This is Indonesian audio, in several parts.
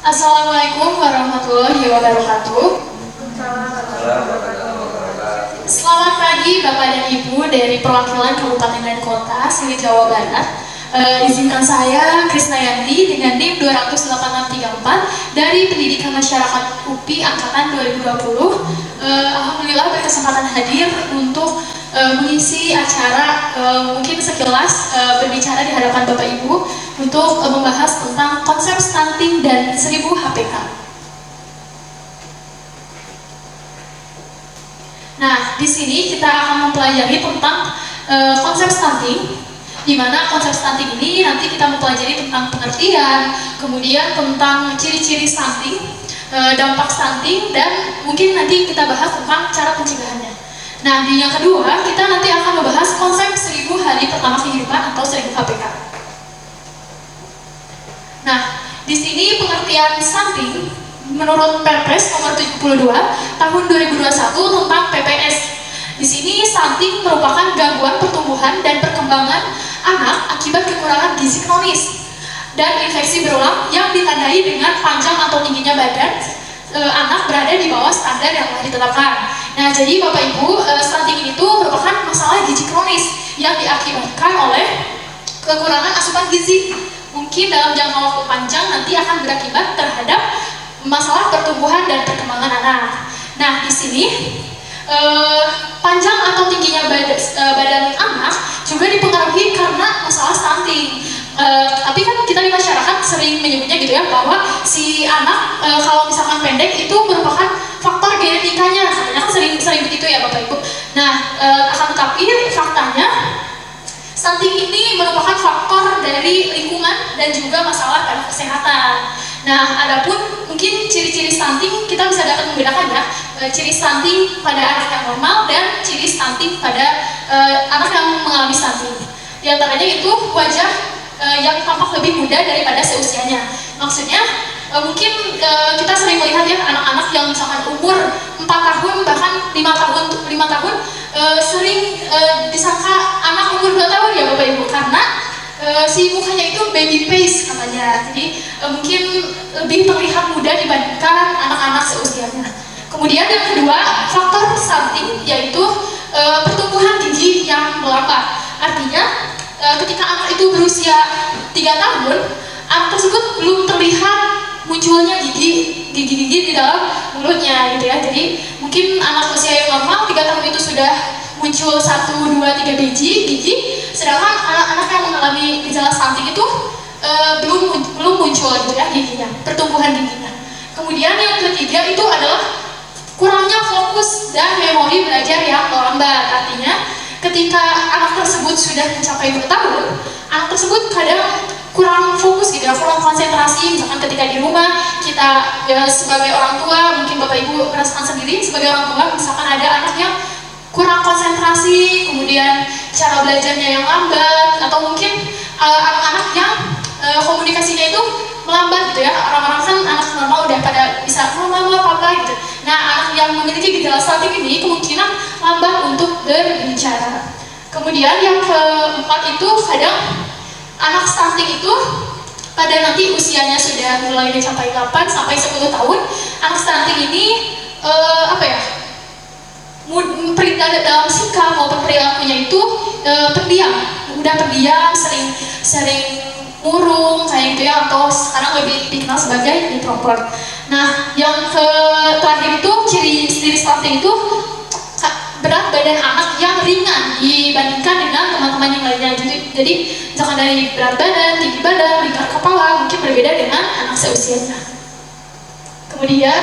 Assalamualaikum warahmatullahi wabarakatuh. Selamat pagi Bapak dan Ibu dari perwakilan Kabupaten dan Kota Sili Jawa Barat. Izinkan saya Krisnayanti dengan NIM 28634 dari Pendidikan Masyarakat UPI Angkatan 2020. Alhamdulillah berkesempatan hadir untuk mengisi acara, mungkin sekilas berbicara di hadapan Bapak Ibu untuk membahas tentang konsep stunting dan 1000 HPK. Nah, di sini kita akan mempelajari tentang konsep stunting, di mana konsep stunting ini nanti kita mempelajari tentang pengertian, kemudian tentang ciri-ciri stunting, dampak stunting, dan mungkin nanti kita bahas tentang cara pencegahannya. Nah, di yang kedua, kita nanti akan membahas konsep 1000 hari pertama kehidupan atau 1000 HPK. Nah, di sini pengertian stunting menurut Perpres nomor 72 tahun 2021 tentang PPS. Di sini stunting merupakan gangguan pertumbuhan dan perkembangan anak akibat kekurangan gizi kronis dan infeksi berulang yang ditandai dengan panjang atau tingginya badan anak berada di bawah standar yang telah ditetapkan. Nah, jadi Bapak Ibu, stunting itu merupakan masalah gizi kronis yang diakibatkan oleh kekurangan asupan gizi. Mungkin dalam jangka waktu panjang nanti akan berakibat terhadap masalah pertumbuhan dan perkembangan anak. Nah, di sini panjang atau tingginya badan anak juga dipengaruhi karena masalah stunting. Tapi kan kita di masyarakat sering menyebutnya gitu ya, bahwa si anak kalau misalkan pendek itu merupakan faktor genetikanya, katanya kan sering begitu ya Bapak Ibu. Nah, akan tetapi faktanya stunting ini merupakan faktor dari lingkungan dan juga masalah pada kesehatan. Nah, adapun mungkin ciri-ciri stunting kita bisa dapat membedakan ya, ciri stunting pada anak yang normal dan ciri stunting pada anak yang mengalami stunting. Di antaranya itu wajah yang tampak lebih muda daripada seusianya. Maksudnya mungkin kita sering melihat ya anak-anak yang misalkan umur 4 tahun bahkan 5 tahun sering disangka anak umur 2 tahun ya Bapak Ibu, karena si mukanya itu baby face katanya. Jadi mungkin lebih terlihat muda dibandingkan anak-anak seusianya. Kemudian yang kedua, faktor stunting yaitu pertumbuhan gigi yang melambat. Artinya ketika anak itu berusia 3 tahun, anak tersebut belum terlihat munculnya gigi-gigi di dalam mulutnya gitu ya. Jadi mungkin anak usia yang normal 3 tahun itu sudah muncul 1, 2, 3 biji gigi, sedangkan anak-anak yang mengalami gejala stunting itu belum muncul gitu ya giginya, pertumbuhan giginya. Kemudian yang ketiga itu adalah kurangnya fokus dan memori belajar yang melambat. Artinya ketika anak tersebut sudah mencapai 2 tahun, anak tersebut kadang kurang fokus gitu ya, kurang konsentrasi. Misalkan ketika di rumah kita ya, sebagai orang tua, mungkin Bapak Ibu merasakan sendiri sebagai orang tua, misalkan ada anak yang kurang konsentrasi, kemudian cara belajarnya yang lambat, atau mungkin anak-anak yang komunikasinya itu melambat gitu ya. Orang-orang kan anak normal udah pada bisa mama, papa gitu. Nah, anak yang memiliki gejala stunting ini kemungkinan lambat untuk berbicara. Kemudian yang keempat itu kadang anak stunting itu pada nanti usianya sudah mulai mencapai 8 sampai 10 tahun, anak stunting ini dalam sikap maupun perilakunya itu mudah pendiam, sering murung kayak gitu ya, atau sekarang lebih dikenal sebagai introvert. Nah, yang terakhir itu ciri stunting itu berat badan anak yang ringan dibandingkan dengan teman-teman yang lainnya. Jadi misalkan dari berat badan, tinggi badan, lingkar kepala mungkin berbeda dengan anak seusianya. Kemudian,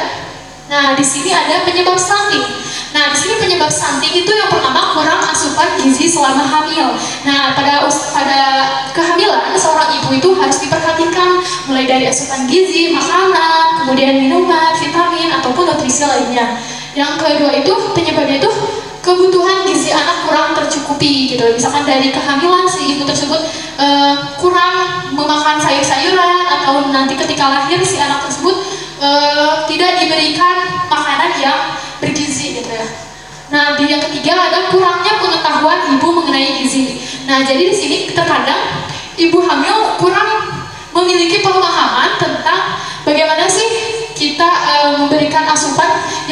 nah di sini ada penyebab stunting. Nah, di sini penyebab stunting itu yang pertama kurang asupan gizi selama hamil. Nah, pada kehamilan seorang ibu itu harus diperhatikan mulai dari asupan gizi, makanan, kemudian minuman, vitamin ataupun nutrisi lainnya. Yang kedua itu penyebabnya itu kebutuhan gizi anak kurang tercukupi gitu. Misalkan dari kehamilan si ibu tersebut kurang memakan sayur-sayuran, atau nanti ketika lahir si anak tersebut tidak diberikan makanan yang bergizi gitu ya. Nah, yang ketiga ada kurangnya pengetahuan ibu mengenai gizi. Nah, jadi di sini terkadang ibu hamil kurang memiliki pemahaman tentang bagaimana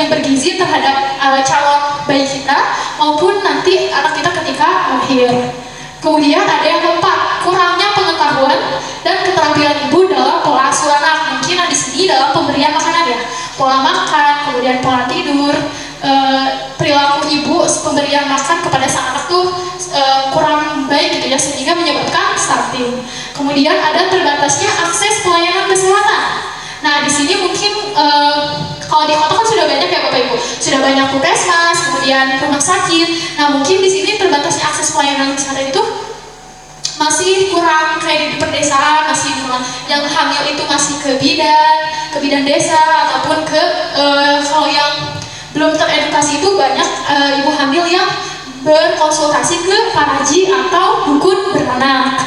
yang bergizi terhadap calon bayi kita maupun nanti anak kita ketika lahir. Kemudian ada yang keempat, kurangnya pengetahuan dan keterampilan ibu dalam pola asuh anak. Mungkin di sini dalam pemberian makanan ya, pola makan, kemudian pola tidur, perilaku ibu pemberian makan kepada sang anak tuh kurang baik gitu ya, sehingga menyebabkan stunting. Kemudian ada terbatasnya akses pelayanan kesehatan. Nah di sini mungkin kalau di kota kan sudah banyak ya Bapak Ibu, sudah banyak puskesmas, kemudian rumah sakit. Nah mungkin di sini terbatasnya akses pelayanan kesehatan itu masih kurang kayak di pedesaan, masih yang hamil itu masih ke bidan desa ataupun ke kalau yang belum teredukasi itu banyak ibu hamil yang berkonsultasi ke paraji atau dukun beranak.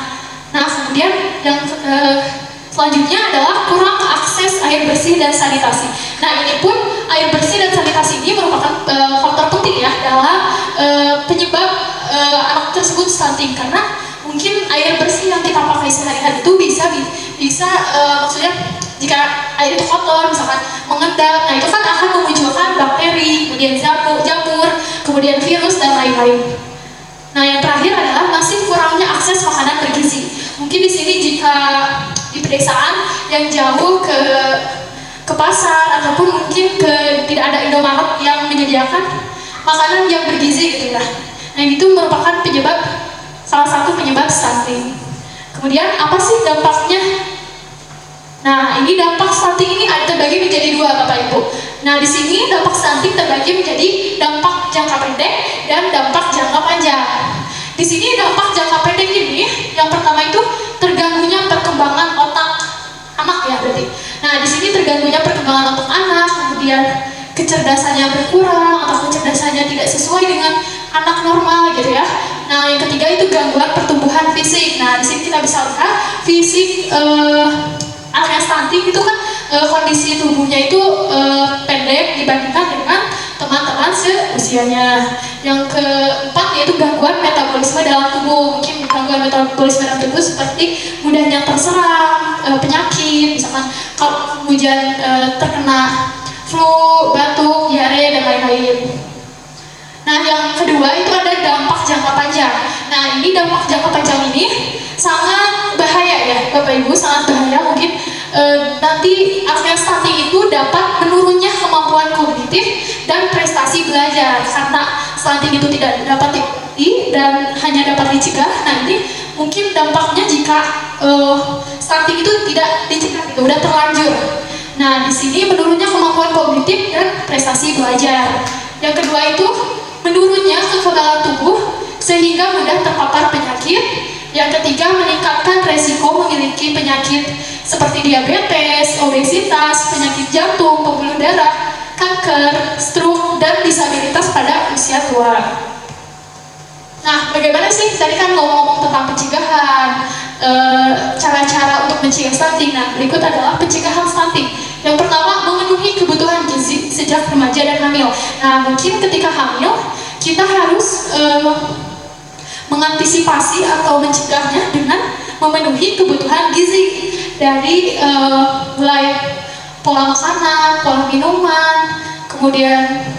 Nah kemudian yang selanjutnya adalah kurang akses air bersih dan sanitasi. Nah ini pun air bersih dan sanitasi ini merupakan faktor penting ya dalam penyebab anak tersebut stunting, karena mungkin air bersih yang kita pakai sehari-hari itu bisa maksudnya jika air itu kotor misalkan mengendap, nah itu kan akan memunculkan bakteri, kemudian jamur, kemudian virus dan lain-lain. Nah yang terakhir adalah masih kurangnya akses makanan bergizi. Mungkin di sini jika di pedesaan yang jauh ke pasar ataupun mungkin tidak ada Indomaret yang menyediakan makanan yang bergizi gitu ya. Nah itu merupakan salah satu penyebab stunting. Kemudian apa sih dampaknya? Nah ini dampak stunting ini terbagi menjadi dua Bapak Ibu. Nah di sini dampak stunting terbagi menjadi dampak jangka pendek dan dampak jangka panjang. Di sini dampak jangka pendek ini, yang pertama itu terganggunya perkembangan otak anak ya berarti. Nah di sini terganggunya perkembangan otak anak, kemudian kecerdasannya berkurang atau kecerdasannya tidak sesuai dengan anak normal gitu ya. Nah yang ketiga itu gangguan pertumbuhan fisik. Nah di sini kita bisa lihat fisik anak yang stunting itu kan kondisi tubuhnya itu pendek dibandingkan dengan teman-teman seusianya. Yang keempat yaitu gangguan metabolisme dalam tubuh. Mungkin gangguan metabolisme dalam tubuh seperti mudahnya terserang penyakit, misalkan kalau hujan terkena flu, batuk, diare dan lain-lain. Nah yang kedua itu ada dampak jangka panjang. Nah ini dampak jangka panjang ini sangat bahaya ya Bapak Ibu, sangat bahaya. Mungkin nanti anak yang stunting itu dapat menurunnya kemampuan kognitif dan prestasi belajar, karena stunting itu tidak dapat diobati dan hanya dapat dicegah. Nanti mungkin dampaknya jika stunting itu tidak dicegah, itu udah terlanjur. Nah di sini menurunnya kemampuan kognitif dan prestasi belajar. Yang kedua itu menurunnya kekebalan tubuh sehingga mudah terpapar penyakit. Yang ketiga, meningkatkan resiko memiliki penyakit seperti diabetes, obesitas, penyakit jantung, pembuluh darah, kanker, stroke, dan disabilitas pada usia tua. Nah, bagaimana sih? Tadi kan ngomong tentang pencegahan, cara-cara untuk mencegah stunting. Nah, berikut adalah pencegahan stunting. Yang pertama, memenuhi kebutuhan gizi sejak remaja dan hamil. Nah, mungkin ketika hamil, kita harus mengantisipasi atau mencegahnya dengan memenuhi kebutuhan gizi dari mulai pola makanan, pola minuman, kemudian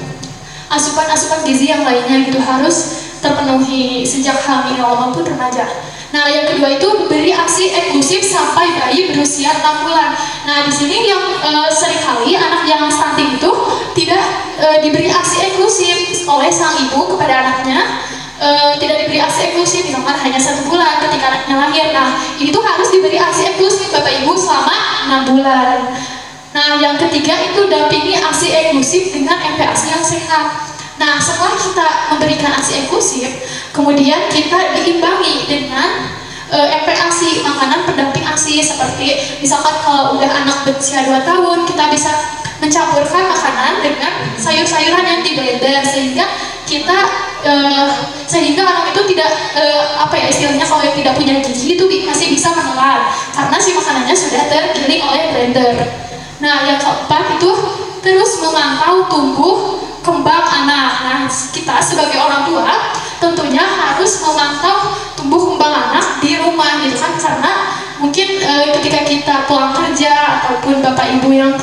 asupan-asupan gizi yang lainnya gitu harus terpenuhi sejak hamil maupun remaja. Nah yang kedua itu beri ASI eksklusif sampai bayi berusia 6 bulan. Nah di sini yang seringkali anak yang stunting itu tidak diberi ASI eksklusif oleh sang ibu kepada anaknya. Tidak diberi ASI eksklusif, misalkan hanya 1 bulan ketika anaknya lahir. Nah ini tuh harus diberi ASI eksklusif Bapak Ibu selama 6 bulan. Nah yang ketiga itu dampingi ASI eksklusif dengan MPASI yang sehat. Nah setelah kita memberikan ASI eksklusif, kemudian kita diimbangi dengan MPASI, makanan pendamping ASI, seperti misalkan kalau udah anak berusia 2 tahun, kita bisa mencampurkan makanan dengan sayur-sayuran yang di blender sehingga anak itu tidak apa ya istilahnya, kalau yang tidak punya gizi itu masih bisa menelan karena si makanannya sudah tergiling oleh blender. Nah yang keempat itu terus memantau tumbuh kembang anak. Nah kita sebagai orang tua tentunya harus memantau tumbuh kembang anak di rumah gitu kan, karena mungkin ketika kita pulang kerja ataupun bapak ibu yang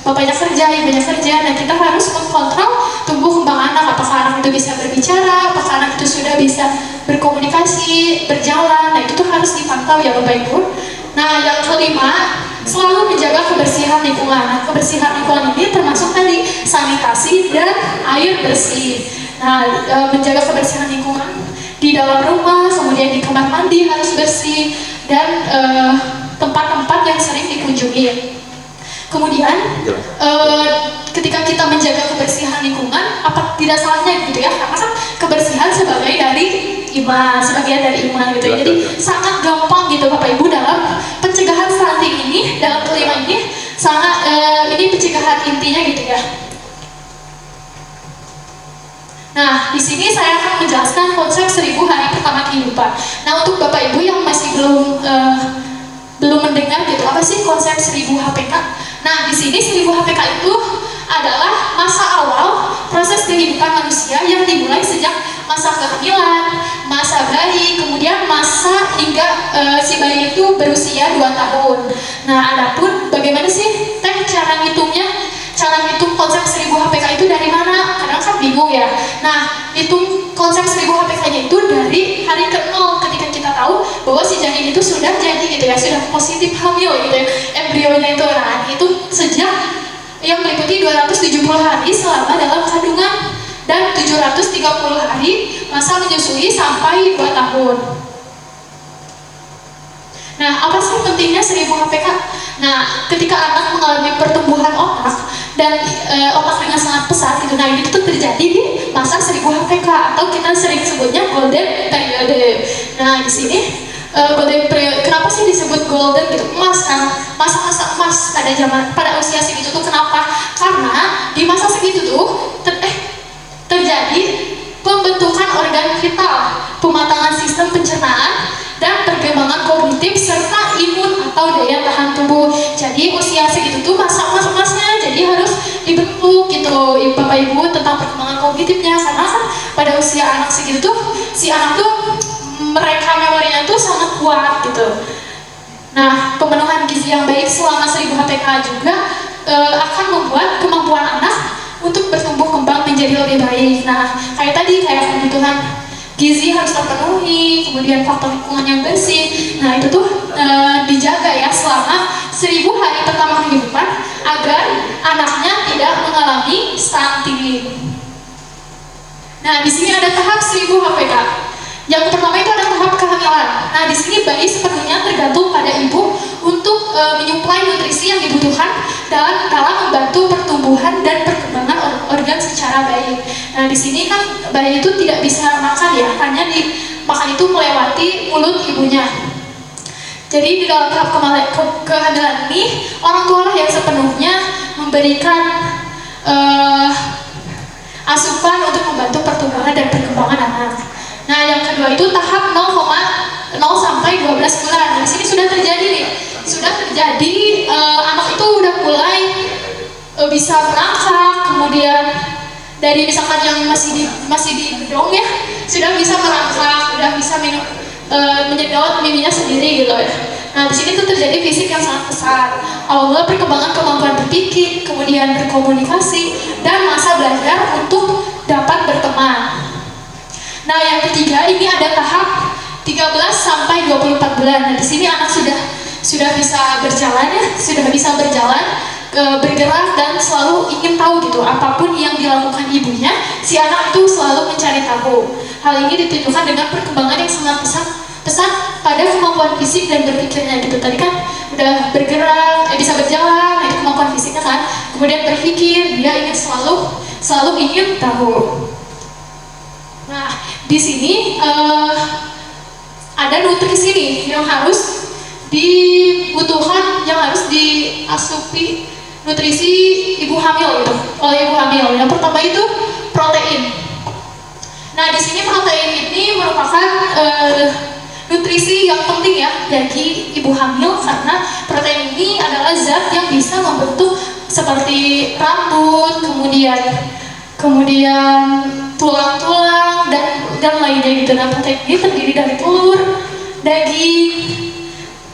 bapaknya kerja selesai, banyak kerja. Nah, kita harus mengkontrol tumbuh kembang anak. Apakah anak itu bisa berbicara, apakah anak itu sudah bisa berkomunikasi, berjalan. Nah, itu tuh harus dipantau ya Bapak Ibu. Nah, yang kelima, selalu menjaga kebersihan lingkungan. Nah, kebersihan lingkungan ini termasuk tadi sanitasi dan air bersih. Nah, menjaga kebersihan lingkungan di dalam rumah, kemudian di kamar mandi harus bersih, dan tempat-tempat yang sering dikunjungi. Kemudian ketika kita menjaga kebersihan lingkungan, apa tidak salahnya gitu ya, karena kan kebersihan sebagai dari iman, sebagian dari iman gitu ya. Jadi sangat gampang gitu Bapak Ibu dalam pencegahan stunting ini, dalam kelima ini sangat ini pencegahan intinya gitu ya. Nah, di sini saya akan menjelaskan konsep 1000 hari pertama kehidupan. Nah, untuk Bapak Ibu yang masih belum mendengar gitu, apa sih konsep 1000 HPK? Nah, di sini 1000 HPK itu adalah masa awal proses kehidupan manusia yang dimulai sejak masa kehamilan, masa bayi, kemudian masa hingga si bayi itu berusia 2 tahun. Nah, adapun bagaimana sih cara ngitungnya? Cara ngitung konsep 1000 HPK itu dari mana? Kadang kan bingung ya. Nah, hitung konsep 1000 HPK-nya itu dari hari ke-0 ketika kita tahu bahwa si janin itu sudah jadi gitu ya, sudah positif hamil gitu ya, embrionya itu. Nah, itu sejak yang meliputi 270 hari selama dalam kandungan dan 730 hari masa menyusui sampai 2 tahun. Nah, apa sih pentingnya 1000 HPK? Nah, ketika anak mengalami pertumbuhan otak dan otak dengan sangat pesat gitu, nah ini tuh terjadi di masa 1000 HPK atau kita sering sebutnya golden period. Nah, di sini golden period, kenapa sih disebut golden gitu? Emas kan, masa-masa emas pada usia segitu tuh kenapa? Karena di masa segitu tuh terjadi pembentukan organ vital, pematangan sistem pencernaan, dan perkembangan kognitif serta imun atau daya tahan tubuh. Jadi usia segitu tuh masa emasnya, jadi harus dibentuk gitu Bapak Ibu tentang perkembangan kognitifnya, karena kan pada usia anak segitu tuh si anak tuh mereka memorinya tuh sangat kuat gitu. Nah, pemenuhan gizi yang baik selama 1000 HPK juga akan membuat kemampuan anak untuk bertumbuh kembang menjadi lebih baik. Nah, kayak tadi, kayak kebutuhan gizi harus terpenuhi, kemudian faktor lingkungan yang bersih. Nah, itu tuh dijaga ya selama 1000 hari pertama kehidupan agar anaknya tidak mengalami stunting. Nah, di sini ada tahap 1000 HPK. Yang pertama itu ada tahap kehamilan. Nah, di sini bayi sepenuhnya tergantung pada ibu untuk menyuplai nutrisi yang dibutuhkan dalam membantu pertumbuhan dan perkembangan organ secara baik. Nah, di sini kan bayi itu tidak bisa makan ya, hanya makan itu melewati mulut ibunya. Jadi di dalam tahap kehamilan ini orang tua yang sepenuhnya memberikan asupan untuk membantu pertumbuhan dan perkembangan anak. Nah, yang kedua itu tahap 0,0 sampai 12 bulan. Nah, di sini sudah terjadi nih. Sudah terjadi anak itu udah mulai bisa merangkak, kemudian dari misalkan yang masih di bedong ya, sudah bisa merangkak, sudah bisa minum menyedot minumnya sendiri gitu ya. Nah, di sini tuh terjadi fisik yang sangat besar. Awal perkembangan kemampuan berpikir, kemudian berkomunikasi, dan masa belajar untuk dapat berteman. Nah, yang ketiga ini ada tahap 13 sampai 24 bulan. Nah, di sini anak sudah bisa berjalan ya, sudah bisa berjalan, bergerak, dan selalu ingin tahu gitu apapun yang dilakukan ibunya, si anak itu selalu mencari tahu. Hal ini ditunjukkan dengan perkembangan yang sangat pesat pada kemampuan fisik dan berpikirnya gitu. Tadi kan udah bergerak, bisa berjalan, nah itu kemampuan fisiknya kan. Kemudian berpikir, dia ingin selalu ingin tahu. Nah, di sini ada nutrisi nih yang harus dibutuhkan, yang harus diasupi nutrisi ibu hamil gitu, oleh ibu hamil. Yang pertama itu protein. Nah, di sini protein ini merupakan nutrisi yang penting ya bagi ibu hamil, karena protein ini adalah zat yang bisa membentuk seperti rambut, kemudian tulang-tulang dan lainnya gitu. Nah, protein ini terdiri dari telur,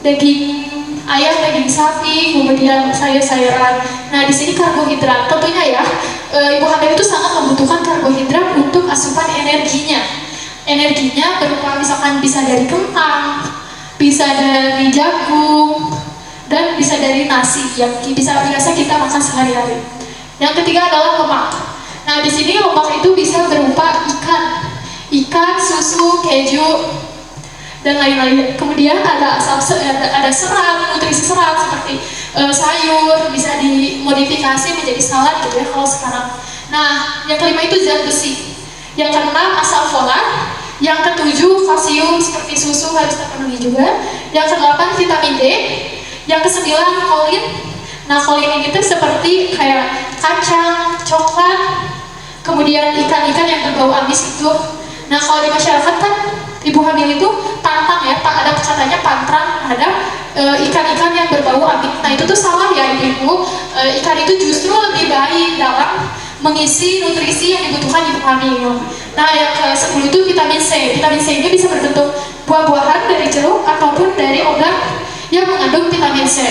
daging ayam, daging sapi, kemudian sayur-sayuran. Nah, di sini karbohidrat. Tentunya ya, ibu hamil itu sangat membutuhkan karbohidrat untuk asupan energinya. Energinya berupa misalkan bisa dari kentang, bisa dari jagung, dan bisa dari nasi yang biasa kita makan sehari-hari. Yang ketiga adalah lemak. Nah, di sini lemak itu bisa berupa ikan, susu, keju, dan lain-lain. Kemudian ada serat, nutrisi serat seperti sayur, bisa dimodifikasi menjadi salad gitu ya kalau sekarang. Nah, yang kelima itu zat besi. Yang keenam asam folat. Yang ketujuh kalsium seperti susu harus terpenuhi juga. Yang kedelapan vitamin D. Yang kesembilan kolin. Nah, kolin ini tuh seperti kayak kacang, coklat, kemudian ikan-ikan yang berbau amis itu. Nah, kalau di masyarakat kan ibu hamil itu pantang ya, ada katanya pantrang terhadap ikan-ikan yang berbau amis. Nah, itu tuh salah ya ibu. Ikan itu justru lebih baik dalam mengisi nutrisi yang dibutuhkan ibu hamil. Nah, yang ke-10 itu vitamin C. Vitamin C ini bisa berbentuk buah-buahan dari jeruk ataupun dari obat yang mengandung vitamin C.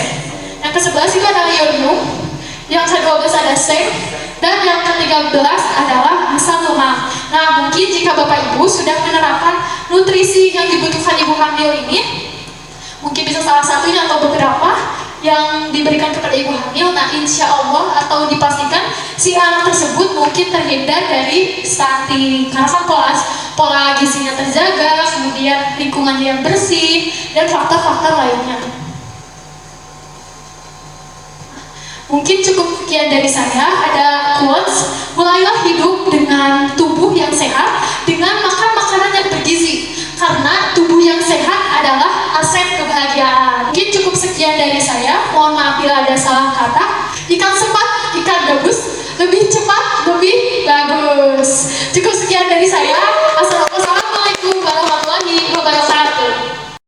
Yang ke-11 itu adalah iodium. Yang ke-12 ada zinc. Dan yang ke-13 adalah asam lemak. Nah, mungkin jika Bapak Ibu sudah menerapkan nutrisi yang dibutuhkan ibu hamil ini, mungkin bisa salah satunya atau beberapa yang diberikan kepada ibu hamil, nah insya Allah atau dipastikan si anak tersebut mungkin terhindar dari stunting karena kan pola gizinya terjaga, kemudian lingkungan yang bersih, dan faktor-faktor lainnya. Mungkin cukup sekian dari saya. Ada quotes, mulailah hidup dengan tubuh yang sehat dengan makan makanan yang bergizi, karena tubuh yang sehat adalah aset kebahagiaan. Mungkin cukup sekian dari saya. Mohon maaf bila ada salah kata. Ikan cepat, ikan gabus, lebih cepat, lebih bagus. Cukup sekian dari saya.